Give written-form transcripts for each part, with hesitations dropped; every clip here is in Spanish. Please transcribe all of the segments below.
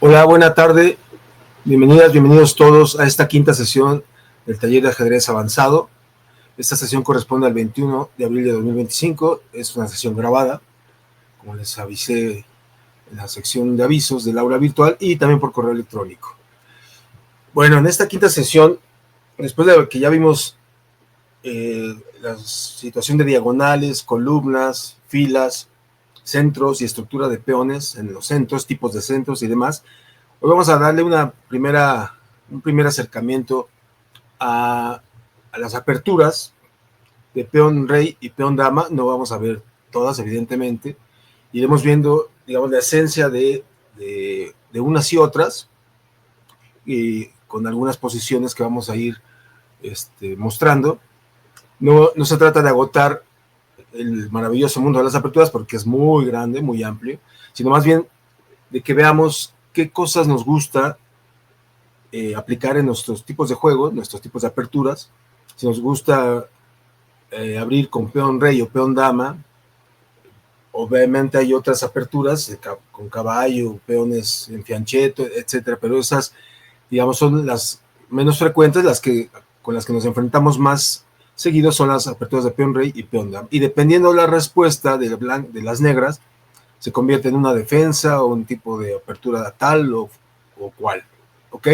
Hola, buena tarde. Bienvenidas, bienvenidos todos a esta quinta sesión del taller de ajedrez avanzado. Esta sesión corresponde al 21 de abril de 2025. Es una sesión grabada, como les avisé en la sección de avisos del aula virtual y también por correo electrónico. Bueno, en esta quinta sesión, después de que ya vimos la situación de diagonales, columnas, filas, centros y estructura de peones en los centros, tipos de centros y demás, hoy vamos a darle un primer acercamiento a las aperturas de peón rey y peón dama. No vamos a ver todas, evidentemente. Iremos viendo, digamos, la esencia de unas y otras, y con algunas posiciones que vamos a ir mostrando. No se trata de agotar el maravilloso mundo de las aperturas porque es muy grande, muy amplio, sino más bien de que veamos qué cosas nos gusta aplicar en nuestros tipos de juego, nuestros tipos de aperturas. Si nos gusta abrir con peón rey o peón dama, obviamente hay otras aperturas con caballo, peones en fianchetto, etcétera, pero esas, digamos, son las menos frecuentes, con las que nos enfrentamos más seguido son las aperturas de peón rey y peón dama. Y dependiendo de la respuesta de las negras, se convierte en una defensa o un tipo de apertura tal o cual. ¿Ok?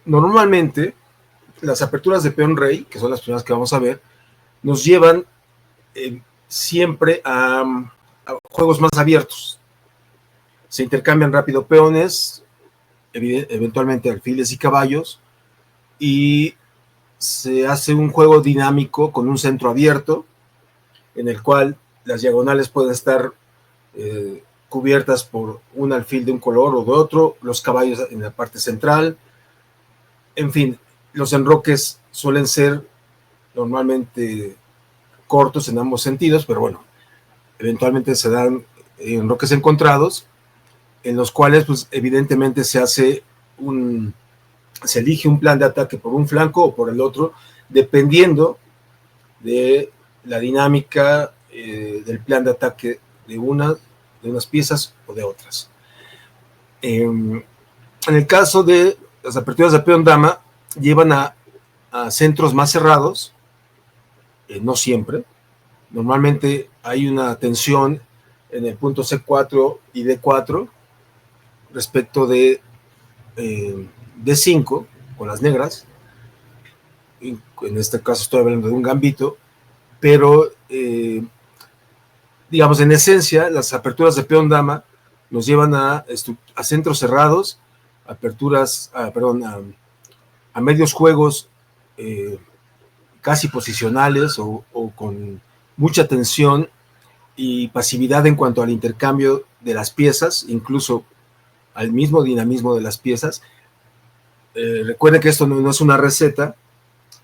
Normalmente, las aperturas de peón rey, que son las primeras que vamos a ver, nos llevan siempre a juegos más abiertos. Se intercambian rápido peones, eventualmente alfiles y caballos, y se hace un juego dinámico con un centro abierto, en el cual las diagonales pueden estar cubiertas por un alfil de un color o de otro, los caballos en la parte central. En fin, los enroques suelen ser normalmente cortos en ambos sentidos, pero bueno, eventualmente se dan enroques encontrados, en los cuales pues evidentemente se elige un plan de ataque por un flanco o por el otro, dependiendo de la dinámica del plan de ataque de unas piezas o de otras. En el caso de las aperturas de peón dama, llevan a centros más cerrados, no siempre. Normalmente hay una tensión en el punto C4 y D4 respecto de D5 con las negras. En este caso estoy hablando de un gambito, pero digamos, en esencia, las aperturas de peón dama nos llevan a centros cerrados, a medios juegos casi posicionales o con mucha tensión y pasividad en cuanto al intercambio de las piezas, incluso al mismo dinamismo de las piezas. Recuerden que esto no es una receta.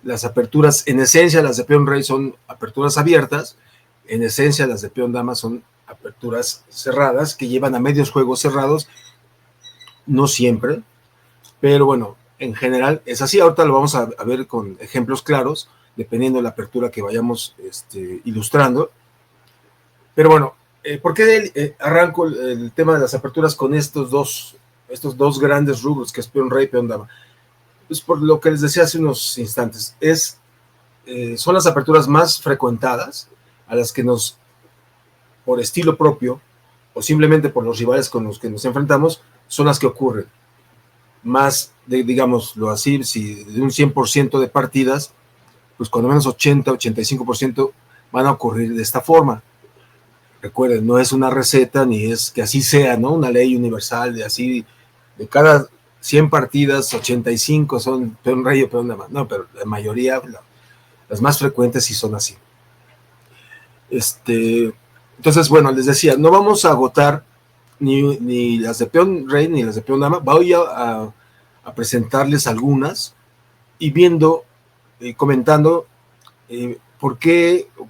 Las aperturas, en esencia, las de peón rey son aperturas abiertas. En esencia, las de peón dama son aperturas cerradas que llevan a medios juegos cerrados. No siempre, pero bueno, en general es así. Ahorita lo vamos a ver con ejemplos claros, dependiendo de la apertura que vayamos ilustrando. Pero bueno, ¿por qué arranco el tema de las aperturas con estos dos grandes rubros, que es peón rey y peón dama? Pues por lo que les decía hace unos instantes, son las aperturas más frecuentadas, a las que por estilo propio, o simplemente por los rivales con los que nos enfrentamos, son las que ocurren. Más de, digámoslo así, si de un 100% de partidas, pues cuando menos 80-85% van a ocurrir de esta forma. Recuerden, no es una receta, ni es que así sea, ¿no? Una ley universal de cada 100 partidas, 85 son peón rey o peón dama. No, pero la mayoría, las más frecuentes sí son así. Entonces, bueno, les decía, no vamos a agotar ni las de peón rey ni las de peón dama. Voy a presentarles algunas y viendo, comentando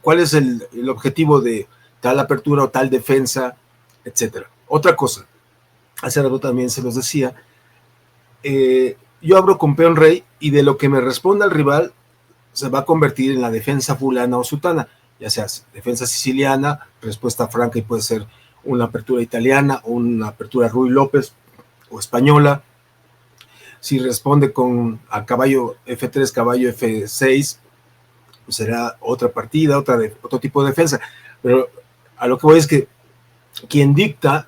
cuál es el objetivo de tal apertura o tal defensa, etcétera. Otra cosa, hace rato también se los decía, yo abro con peón rey y de lo que me responda el rival se va a convertir en la defensa fulana o sutana, ya sea defensa siciliana, respuesta franca, y puede ser una apertura italiana, una apertura Ruy López o española. Si responde a caballo F3, caballo F6, pues será otra partida, otro tipo de defensa. Pero a lo que voy es que quien dicta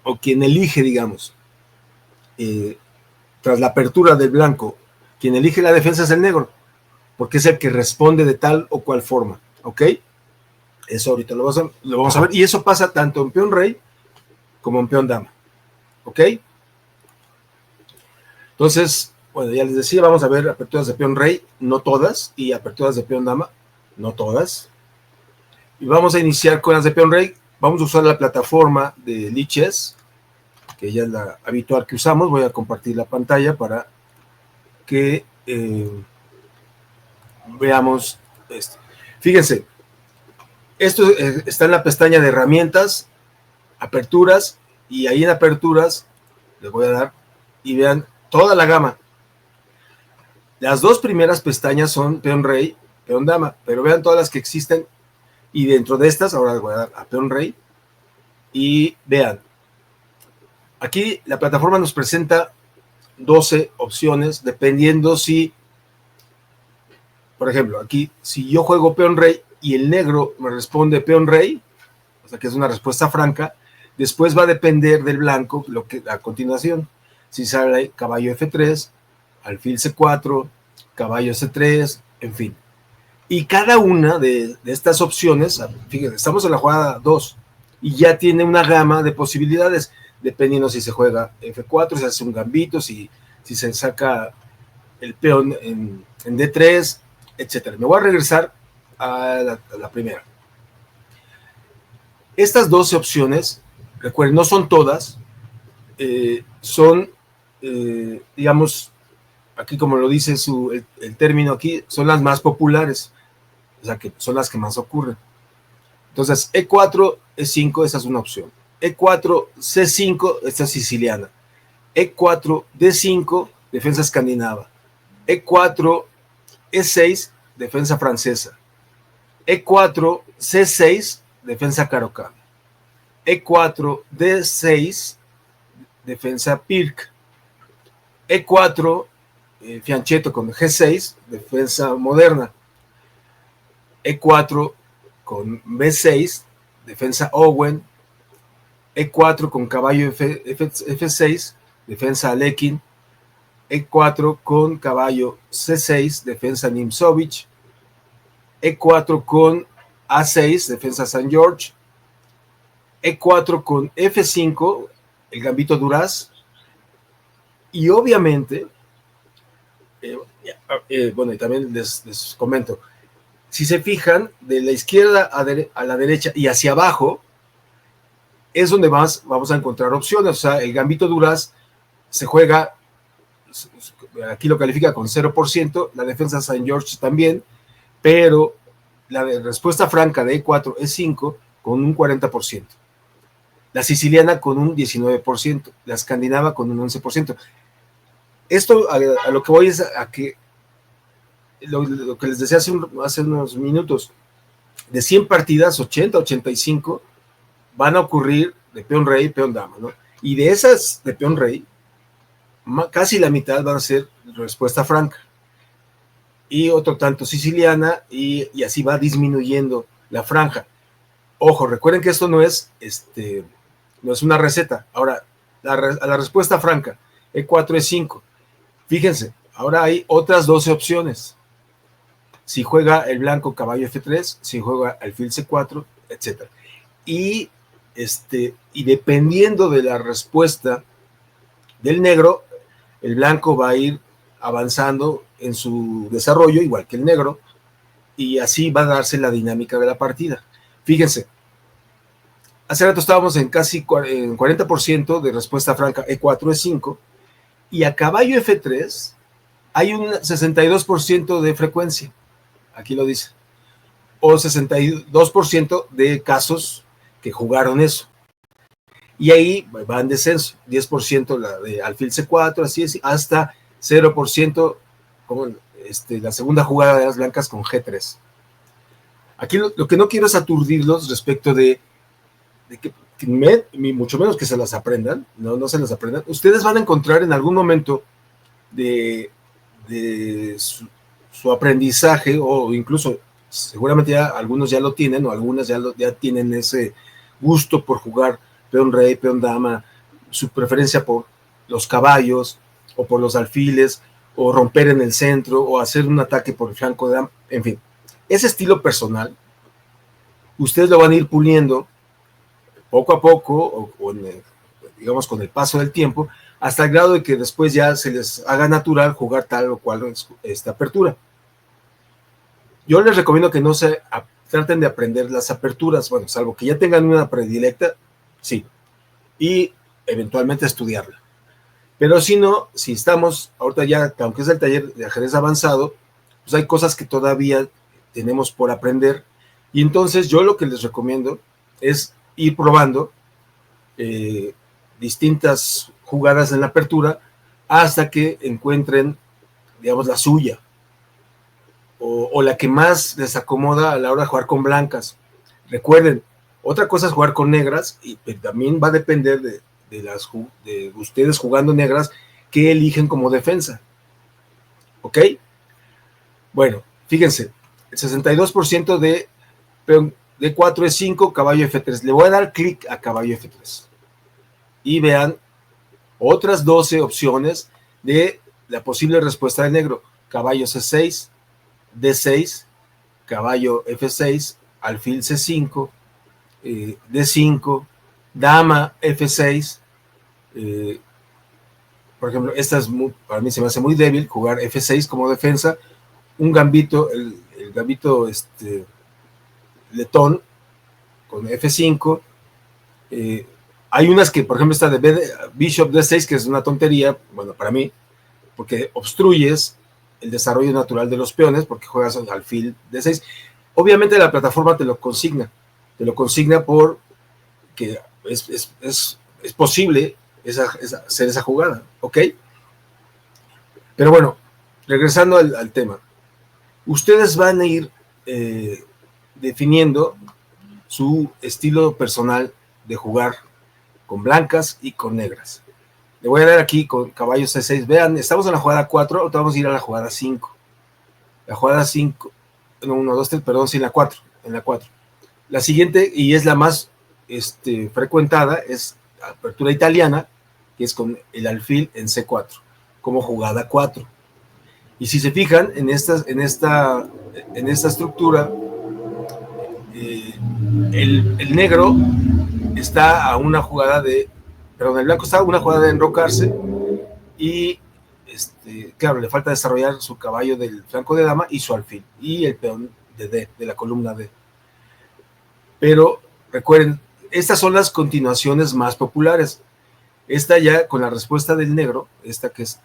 o quien elige, digamos, tras la apertura del blanco, quien elige la defensa es el negro, porque es el que responde de tal o cual forma, ¿ok? Eso ahorita lo vamos a ver, y eso pasa tanto en peón rey como en peón dama, ¿ok? Entonces, bueno, ya les decía, vamos a ver aperturas de peón rey, no todas, y aperturas de peón dama, no todas. Y vamos a iniciar con las de peón rey. Vamos a usar la plataforma de Lichess, que ya es la habitual que usamos. Voy a compartir la pantalla para que veamos esto. Fíjense, esto está en la pestaña de herramientas, aperturas, y ahí en aperturas les voy a dar y vean toda la gama. Las dos primeras pestañas son peón rey, peón dama, pero vean todas las que existen, y dentro de estas, ahora les voy a dar a peón rey, y vean, aquí la plataforma nos presenta 12 opciones, dependiendo si, por ejemplo, aquí, si yo juego peón rey y el negro me responde peón rey, o sea que es una respuesta franca, después va a depender del blanco lo que a continuación. Si sale caballo F3, alfil C4, caballo C3, en fin. Y cada una de estas opciones, fíjense, estamos en la jugada 2 y ya tiene una gama de posibilidades, dependiendo si se juega F4, si se hace un gambito, si se saca el peón en D3, etc. Me voy a regresar a la primera. Estas 12 opciones, recuerden, no son todas, son, digamos, aquí como lo dice el término aquí, son las más populares, o sea que son las que más ocurren. Entonces, E4, E5, esa es una opción. E4, C5, esta es siciliana. E4, D5, defensa escandinava. E4, E6, defensa francesa. E4, C6, defensa carocana. E4, D6, defensa Pirc. E4, fianchetto con G6, defensa moderna. E4 con B6, defensa Owen. E4 con caballo F6, defensa Alekhine. E4 con caballo C6, defensa Nimzowitsch. E4 con A6, defensa St. George. E4 con F5, el gambito Duras. Y obviamente, bueno, y también les comento, si se fijan, de la izquierda a la derecha y hacia abajo, es donde vamos a encontrar opciones. O sea, el gambito Duras se juega, aquí lo califica con 0%, la defensa St. George también, pero la respuesta franca de E4, E5 con un 40%. La siciliana con un 19%, la escandinava con un 11%. Esto a lo que voy es a que lo que les decía hace unos minutos, de 100 partidas, 80, 85 van a ocurrir de peón rey, peón dama, ¿no? Y de esas de peón rey, casi la mitad van a ser respuesta franca. Y otro tanto siciliana, y así va disminuyendo la franja. Ojo, recuerden que esto no es una receta. Ahora, a la respuesta franca, E4, E5. Fíjense, ahora hay otras 12 opciones. Si juega el blanco caballo F3, si juega alfil C4, etc. Y dependiendo de la respuesta del negro, el blanco va a ir avanzando en su desarrollo, igual que el negro, y así va a darse la dinámica de la partida. Fíjense, hace rato estábamos en casi 40% de respuesta franca E4, E5, y a caballo F3 hay un 62% de frecuencia, aquí lo dice, o 62% de casos que jugaron eso. Y ahí va en descenso, 10% la de alfil C4, así es, hasta 0% como la segunda jugada de las blancas con G3. Aquí lo que no quiero es aturdirlos respecto de mucho menos que se las aprendan, no se las aprendan, ustedes van a encontrar en algún momento de su aprendizaje, o incluso seguramente ya algunos ya lo tienen, o algunas ya tienen ese gusto por jugar peón rey, peón dama, su preferencia por los caballos, o por los alfiles, o romper en el centro, o hacer un ataque por el flanco de dama, en fin. Ese estilo personal, ustedes lo van a ir puliendo poco a poco, digamos con el paso del tiempo, hasta el grado de que después ya se les haga natural jugar tal o cual esta apertura. Yo les recomiendo que no traten de aprender las aperturas, bueno, salvo que ya tengan una predilecta, sí, y eventualmente estudiarla. Pero si no, si estamos, ahorita ya, aunque es el taller de ajedrez avanzado, pues hay cosas que todavía tenemos por aprender, y entonces yo lo que les recomiendo es ir probando distintas jugadas en la apertura hasta que encuentren, digamos, la suya, o la que más les acomoda a la hora de jugar con blancas. Recuerden, otra cosa es jugar con negras, pero también va a depender de ustedes jugando negras, que eligen como defensa. ¿Ok? Bueno, fíjense, el 62% de peón D4 es 5, caballo F3. Le voy a dar clic a caballo F3. Y vean otras 12 opciones de la posible respuesta del negro. Caballo C6, D6, caballo F6, alfil C5, D5, dama F6. Por ejemplo, para mí se me hace muy débil jugar F6 como defensa. Un gambito, el gambito letón con F5. Hay unas que, por ejemplo, esta de Bishop D6, que es una tontería, bueno, para mí, porque obstruyes el desarrollo natural de los peones, porque juegas al alfil D6. Obviamente la plataforma te lo consigna porque es posible hacer esa jugada, ¿ok? Pero bueno, regresando al tema, ustedes van a ir definiendo su estilo personal de jugar con blancas y con negras. Le voy a dar aquí con caballo C6. Vean, estamos en la jugada 4, ahora vamos a ir a la jugada 5. La jugada 5, no, 1, 2, 3, perdón, sí, en la 4. La siguiente, y es la más frecuentada, es apertura italiana, que es con el alfil en C4, como jugada 4. Y si se fijan en esta estructura, el negro está a una jugada el blanco está a una jugada de enrocarse, y claro, le falta desarrollar su caballo del flanco de dama y su alfil, y el peón de D, de la columna D. Pero recuerden, estas son las continuaciones más populares. Esta ya con la respuesta del negro, esta que es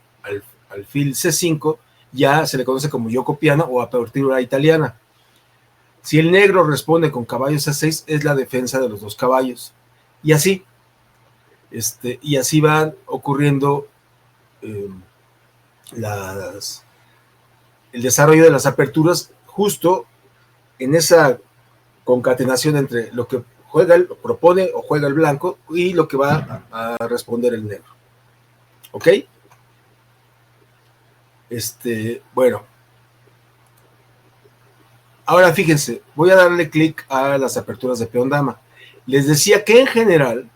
alfil C5, ya se le conoce como yoko piano o apertura italiana. Si el negro responde con caballo C6, es la defensa de los dos caballos. Y así van ocurriendo el desarrollo de las aperturas, justo en esa concatenación entre lo que propone o juega el blanco y lo que va a responder el negro. ¿Ok? Bueno. Ahora fíjense, voy a darle clic a las aperturas de peón dama. Les decía que en general,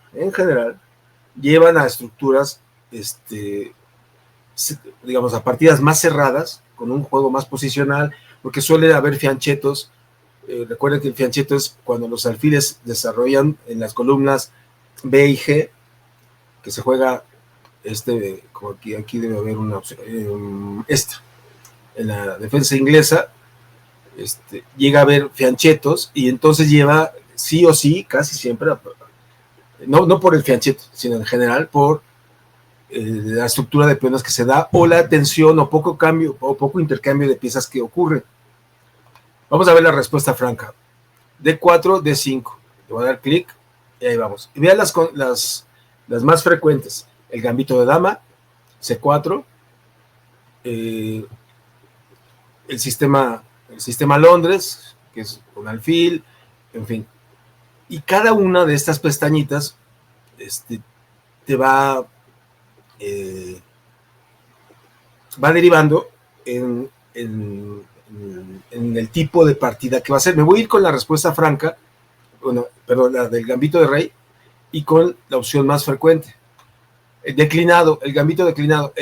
llevan a estructuras, digamos, a partidas más cerradas, con un juego más posicional, porque suele haber fianchetos. Recuerden que el fiancheto es cuando los alfiles desarrollan en las columnas B y G, que se juega como aquí debe haber una opción, en la defensa inglesa, llega a haber fianchetos, y entonces lleva sí o sí, casi siempre, no por el fiancheto, sino en general por la estructura de peones que se da, o la tensión o poco cambio o poco intercambio de piezas que ocurre. Vamos a ver la respuesta franca. D4, D5. Le voy a dar clic y ahí vamos. Y vean las más frecuentes. El gambito de dama, C4, el sistema Londres, que es con alfil, en fin. Y cada una de estas pestañitas te va derivando en el tipo de partida que va a ser. Me voy a ir con la respuesta franca, bueno, perdón, la del gambito de rey, y con la opción más frecuente. El declinado, el gambito declinado.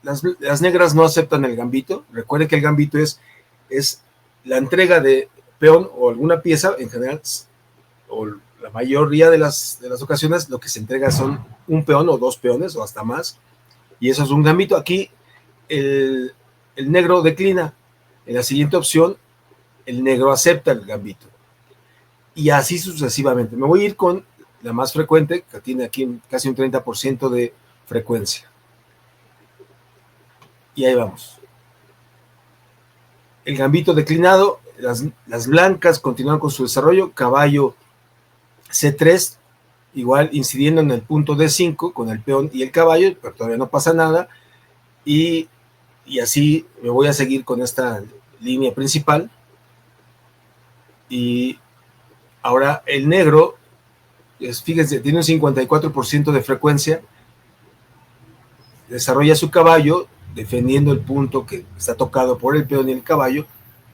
Las negras no aceptan el gambito. Recuerden que el gambito es la entrega de peón o alguna pieza, en general, o la mayoría de las ocasiones, lo que se entrega son un peón o dos peones o hasta más, y eso es un gambito. Aquí el negro declina. En la siguiente opción, el negro acepta el gambito. Y así sucesivamente. Me voy a ir con la más frecuente, que tiene aquí casi un 30% de frecuencia. Y ahí vamos. El gambito declinado, las blancas continúan con su desarrollo, caballo C3, igual incidiendo en el punto D5 con el peón y el caballo, pero todavía no pasa nada. Y así me voy a seguir con esta línea principal. Y ahora el negro, fíjense, tiene un 54% de frecuencia, desarrolla su caballo defendiendo el punto que está tocado por el peón y el caballo,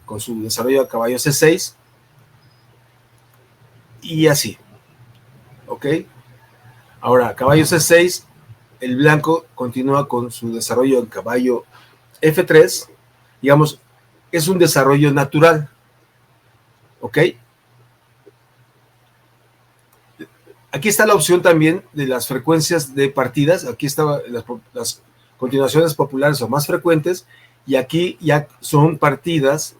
con su desarrollo de caballo C6, y así, ¿ok? Ahora, caballo C6, el blanco continúa con su desarrollo en caballo F3, digamos, es un desarrollo natural, ¿ok? Aquí está la opción también de las frecuencias de partidas, aquí están las continuaciones populares o más frecuentes, y aquí ya son partidas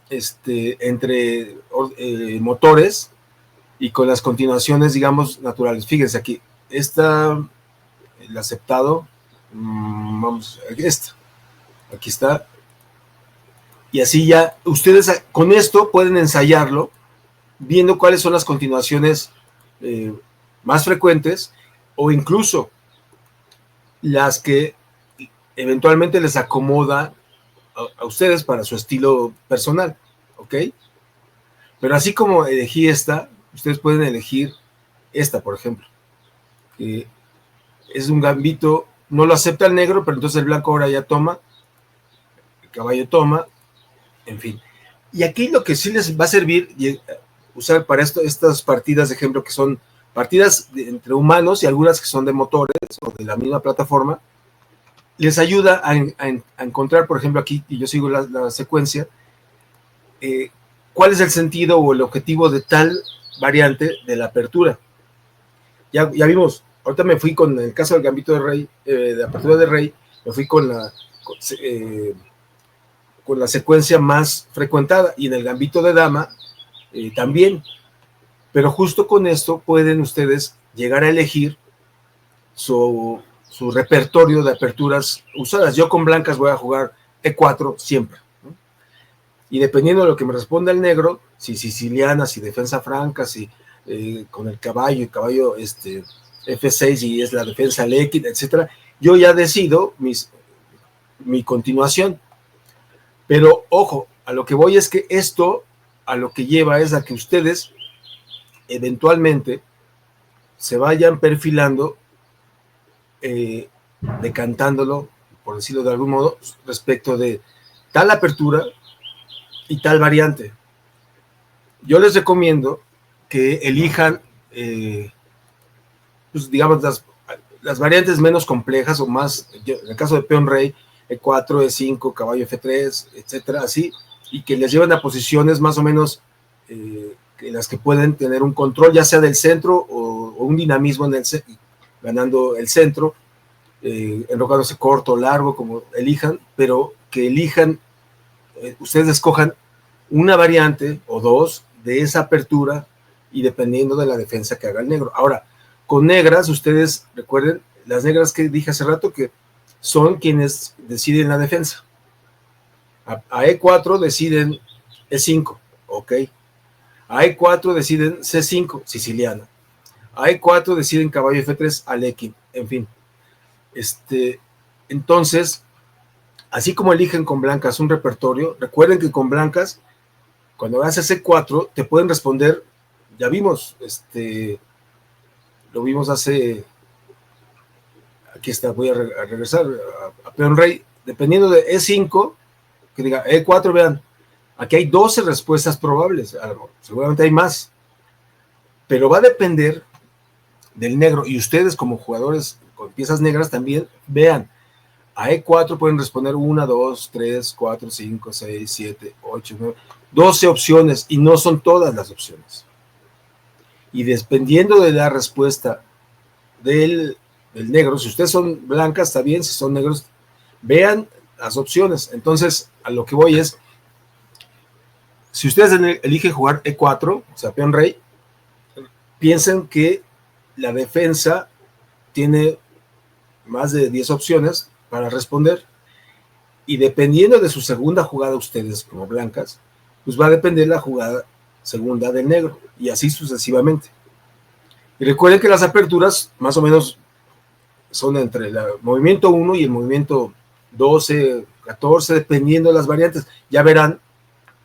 entre motores y con las continuaciones, digamos, naturales. Fíjense aquí, el aceptado, vamos, aquí está, y así ya ustedes con esto pueden ensayarlo, viendo cuáles son las continuaciones más frecuentes, o incluso las que eventualmente les acomoda a ustedes para su estilo personal, ¿ok? Pero así como elegí esta, ustedes pueden elegir esta, por ejemplo, que es un gambito, no lo acepta el negro, pero entonces el blanco ahora ya toma, el caballo toma, en fin. Y aquí lo que sí les va a servir usar para estas partidas de ejemplo, que son partidas entre humanos y algunas que son de motores o de la misma plataforma, les ayuda a encontrar, por ejemplo, aquí, y yo sigo la secuencia, cuál es el sentido o el objetivo de tal variante de la apertura. Ya vimos, ahorita me fui con el caso del gambito de rey, de apertura de rey, me fui con la secuencia más frecuentada, y en el gambito de dama también, pero justo con esto pueden ustedes llegar a elegir su repertorio de aperturas usadas. Yo con blancas voy a jugar E4 siempre, ¿no? Y dependiendo de lo que me responda el negro, si siciliana, si defensa franca, si con el caballo F6 y es la defensa Lekin, etcétera, yo ya decido mi continuación. Pero ojo, a lo que voy es que esto a lo que lleva es a que ustedes eventualmente se vayan perfilando, decantándolo, por decirlo de algún modo, respecto de tal apertura y tal variante. Yo les recomiendo que elijan, pues digamos, las variantes menos complejas o más, en el caso de peón rey, E4, E5, caballo F3, etcétera, así, y que les lleven a posiciones más o menos en las que pueden tener un control, ya sea del centro o un dinamismo ganando el centro, enrocándose corto o largo, como elijan, pero que elijan, ustedes escojan una variante o dos de esa apertura y dependiendo de la defensa que haga el negro. Ahora, con negras, ustedes recuerden, las negras que dije hace rato que son quienes deciden la defensa. A E4 deciden E5, ok. A E4 deciden C5, siciliana. A E4 deciden caballo F3, Alekhine, en fin. Entonces, así como eligen con blancas un repertorio, recuerden que con blancas, cuando haces E4, te pueden responder ya vimos, lo vimos aquí está, voy a regresar a peón rey, dependiendo de E5, que diga E4, vean, aquí hay 12 respuestas probables, seguramente hay más, pero va a depender del negro, y ustedes como jugadores con piezas negras también vean, a E4 pueden responder 1, 2, 3, 4, 5, 6, 7, 8, 9, 12 opciones, y no son todas las opciones. Y dependiendo de la respuesta del negro, si ustedes son blancas, está bien, si son negros, vean las opciones. Entonces, a lo que voy es, si ustedes eligen jugar E4, o sea, peón rey, piensen que la defensa tiene más de 10 opciones para responder, y dependiendo de su segunda jugada, ustedes como blancas, pues va a depender la jugada segunda del negro, y así sucesivamente. Y recuerden que las aperturas más o menos son entre el movimiento 1 y el movimiento 12, 14, dependiendo de las variantes. Ya verán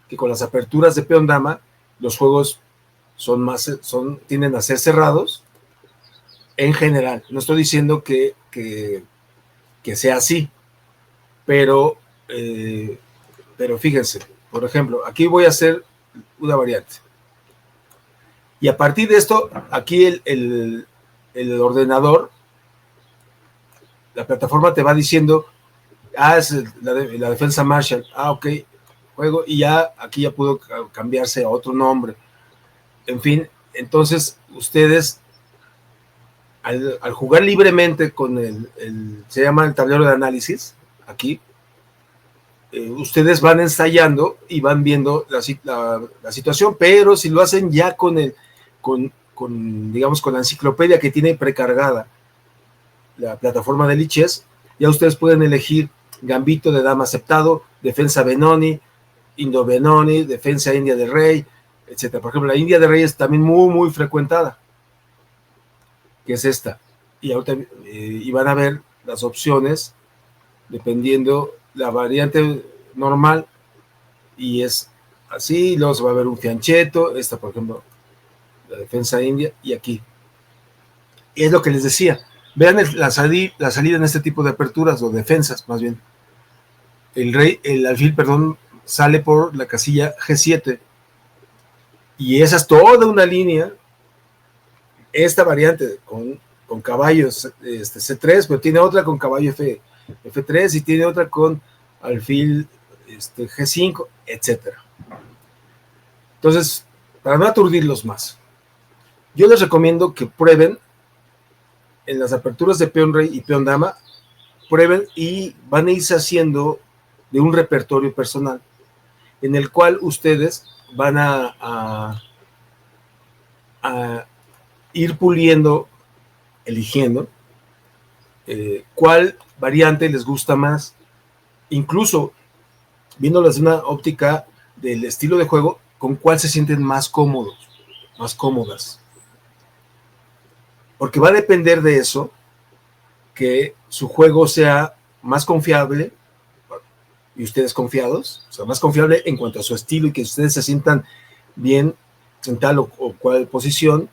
que con las aperturas de peón dama, los juegos tienden a ser cerrados en general. No estoy diciendo que sea así, pero fíjense, por ejemplo, aquí voy a hacer una variante. Y a partir de esto, aquí el ordenador, la plataforma te va diciendo, es la defensa Marshall, ok, juego, y ya aquí ya pudo cambiarse a otro nombre. En fin, entonces ustedes al jugar libremente con se llama el tablero de análisis, aquí, ustedes van ensayando y van viendo la situación, pero si lo hacen ya digamos, con la enciclopedia que tiene precargada la plataforma de Lichess, ya ustedes pueden elegir gambito de dama aceptado, defensa Benoni, Indo Benoni, defensa India de rey, etcétera. Por ejemplo, la India de rey es también muy, muy frecuentada, que es esta. Y ahorita van a ver las opciones dependiendo la variante normal, y es así. Luego se va a ver un fianchetto, esta por ejemplo, la defensa india, y aquí. Y es lo que les decía, vean la salida en este tipo de aperturas, o defensas más bien. El alfil, perdón, sale por la casilla G7, y esa es toda una línea. Esta variante con caballos C3, pero tiene otra con caballo F3, y tiene otra con alfil G5, etcétera. Entonces, para no aturdirlos más, yo les recomiendo que prueben en las aperturas de peón rey y peón dama, prueben y van a irse haciendo de un repertorio personal en el cual ustedes van a ir puliendo, eligiendo cuál variante les gusta más, incluso viéndolas de una óptica del estilo de juego, con cuál se sienten más cómodos, más cómodas. Porque va a depender de eso que su juego sea más confiable, y ustedes confiados, o sea, más confiable en cuanto a su estilo, y que ustedes se sientan bien en tal o cual posición,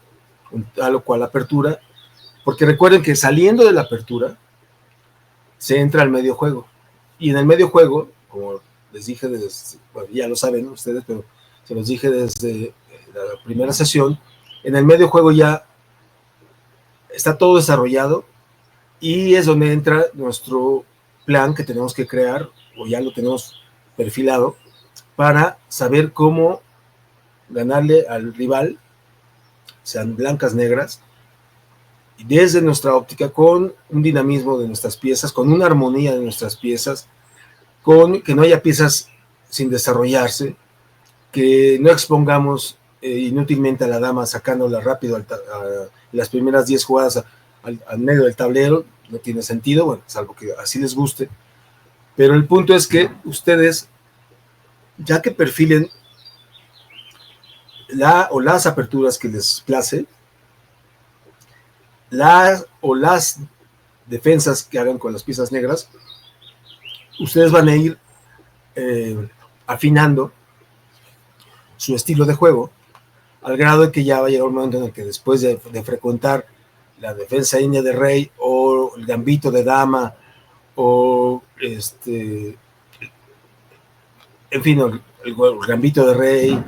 en tal o cual apertura, porque recuerden que saliendo de la apertura se entra al medio juego, y en el medio juego, como les dije bueno, ya lo saben ustedes, pero se los dije desde la primera sesión, en el medio juego ya está todo desarrollado, y es donde entra nuestro plan que tenemos que crear, o ya lo tenemos perfilado, para saber cómo ganarle al rival, sean blancas, negras, y desde nuestra óptica, con un dinamismo de nuestras piezas, con una armonía de nuestras piezas, con que no haya piezas sin desarrollarse, que no expongamos inútilmente a la dama sacándola rápido a las primeras 10 jugadas al medio del tablero. No tiene sentido, bueno, salvo que así les guste, pero el punto es que ustedes, ya que perfilen las aperturas que les place, las defensas que hagan con las piezas negras, ustedes van a ir afinando su estilo de juego al grado de que ya va a llegar un momento en el que después de frecuentar la defensa india de rey o el gambito de dama o en fin, el gambito de rey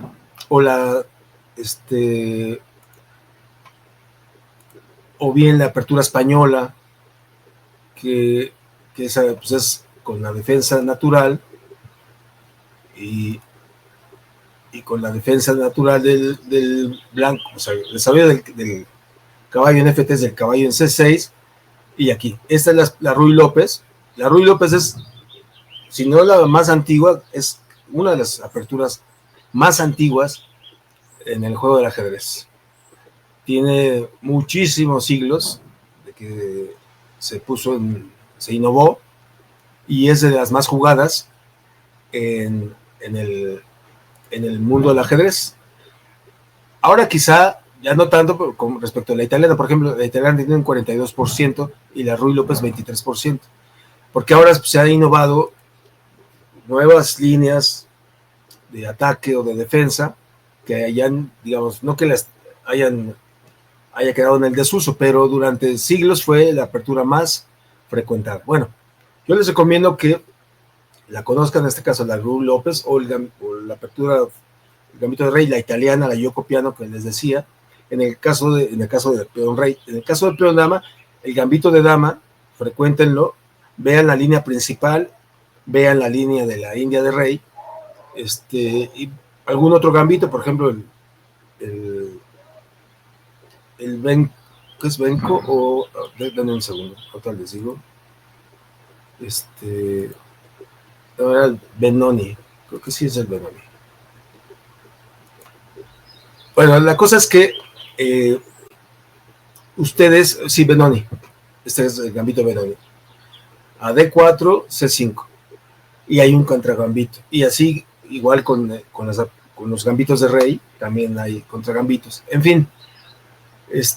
o o bien la apertura española, que esa pues es con la defensa natural y con la defensa natural del blanco, o sea, el desarrollo del caballo en F3, del caballo en C6, y aquí. Esta es la Ruy López. La Ruy López es, si no la más antigua, es una de las aperturas más antiguas en el juego del ajedrez. Tiene muchísimos siglos de que se innovó, y es de las más jugadas en el mundo del ajedrez. Ahora quizá ya no tanto, pero con respecto a la italiana, por ejemplo, la italiana tiene un 42% y la Ruy López 23%, porque ahora se han innovado nuevas líneas de ataque o de defensa que hayan, digamos, no que las haya quedado en el desuso, pero durante siglos fue la apertura más frecuentada. Bueno, yo les recomiendo que la conozcan, en este caso la Ruy López o la apertura, el gambito de rey, la italiana, la Yoko Piano que les decía, en el caso de peón rey. En el caso de peón dama, el gambito de dama, frecuéntenlo, vean la línea principal, vean la línea de la India de rey, y algún otro gambito, por ejemplo, el ¿qué es Benko? O denme un segundo, otra les digo. Era el Benoni, creo que sí es el Benoni. Bueno, la cosa es que ustedes, sí, Benoni, este es el gambito Benoni, a D4, C5, y hay un contragambito, y así, igual con los gambitos de rey, también hay contragambitos, en fin.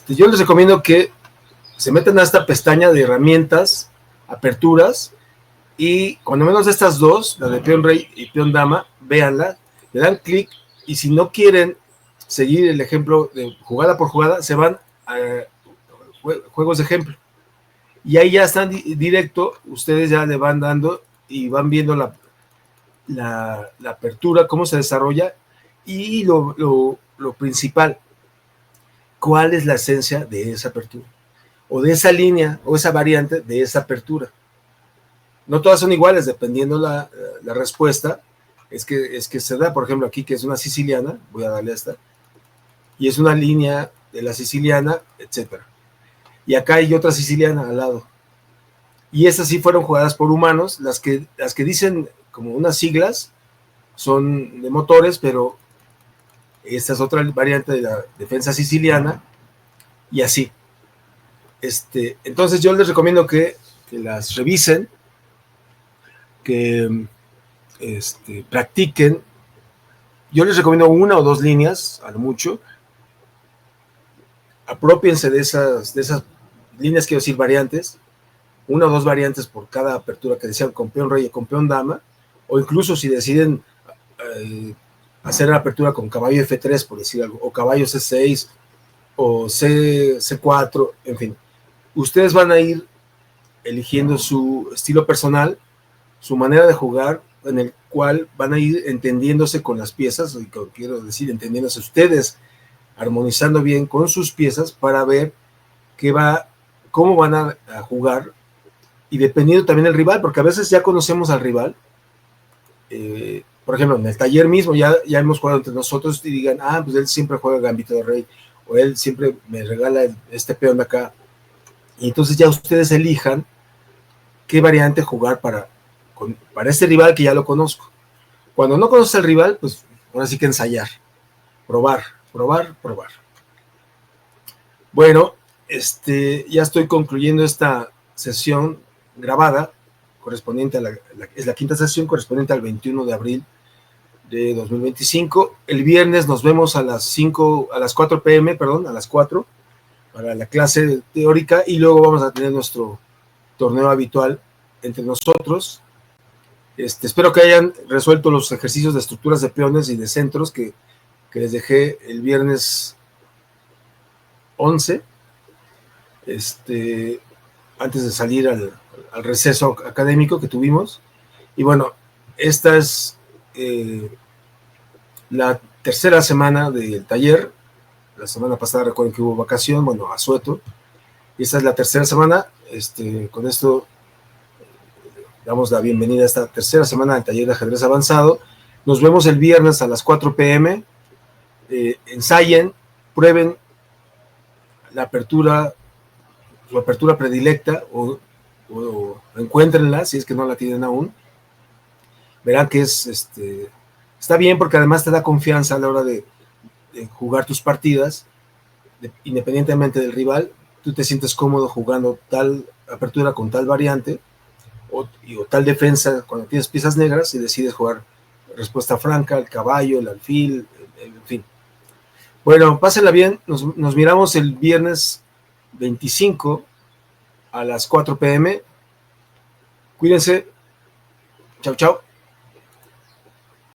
Yo les recomiendo que se metan a esta pestaña de herramientas, aperturas, y cuando menos estas dos, la de peón rey y peón dama, véanla, le dan clic, y si no quieren seguir el ejemplo de jugada por jugada, se van a juegos de ejemplo, y ahí ya están directo, ustedes ya le van dando y van viendo la apertura, cómo se desarrolla, y lo principal, cuál es la esencia de esa apertura, o de esa línea, o esa variante de esa apertura. No todas son iguales, dependiendo la respuesta, es que se da. Por ejemplo, aquí que es una siciliana, voy a darle esta, y es una línea de la siciliana, etcétera. Y acá hay otra siciliana al lado. Y estas sí fueron jugadas por humanos, las que dicen como unas siglas, son de motores, pero esta es otra variante de la defensa siciliana, y así. Entonces yo les recomiendo que las revisen, que practiquen. Yo les recomiendo una o dos líneas, a lo mucho. Apropiense de esas líneas, quiero decir, variantes, una o dos variantes por cada apertura que desean, con peón rey y con peón dama, o incluso si deciden hacer la apertura con caballo F3, por decir algo, o caballo C6, o C4, en fin. Ustedes van a ir eligiendo su estilo personal, su manera de jugar, en el cual van a ir entendiéndose con las piezas, y quiero decir, entendiéndose ustedes, armonizando bien con sus piezas para ver cómo van a jugar, y dependiendo también del rival, porque a veces ya conocemos al rival. Por ejemplo, en el taller mismo ya hemos jugado entre nosotros y digan, pues él siempre juega gambito de rey, o él siempre me regala este peón de acá, y entonces ya ustedes elijan qué variante jugar para este rival que ya lo conozco. Cuando no conoces al rival, pues ahora sí que ensayar, probar. Bueno, ya estoy concluyendo esta sesión grabada correspondiente es la quinta sesión correspondiente al 21 de abril de 2025. El viernes nos vemos a las 4 p.m., a las 4, para la clase teórica, y luego vamos a tener nuestro torneo habitual entre nosotros. Espero que hayan resuelto los ejercicios de estructuras de peones y de centros que que les dejé el viernes 11, antes de salir al receso académico que tuvimos. Y bueno, esta es la tercera semana del taller. La semana pasada recuerden que hubo vacación, bueno, asueto. Y esta es la tercera semana. Con esto damos la bienvenida a esta tercera semana del taller de ajedrez avanzado. Nos vemos el viernes a las 4 p.m. Ensayen, prueben la apertura, su apertura predilecta o encuéntrenla si es que no la tienen aún. Verán que está bien porque además te da confianza a la hora de jugar tus partidas, independientemente del rival. Tú te sientes cómodo jugando tal apertura con tal variante o tal defensa cuando tienes piezas negras y decides jugar respuesta franca, el caballo, el alfil, en fin. Bueno, pásenla bien. Nos miramos el viernes 25 a las 4 p.m. Cuídense. Chau, chau.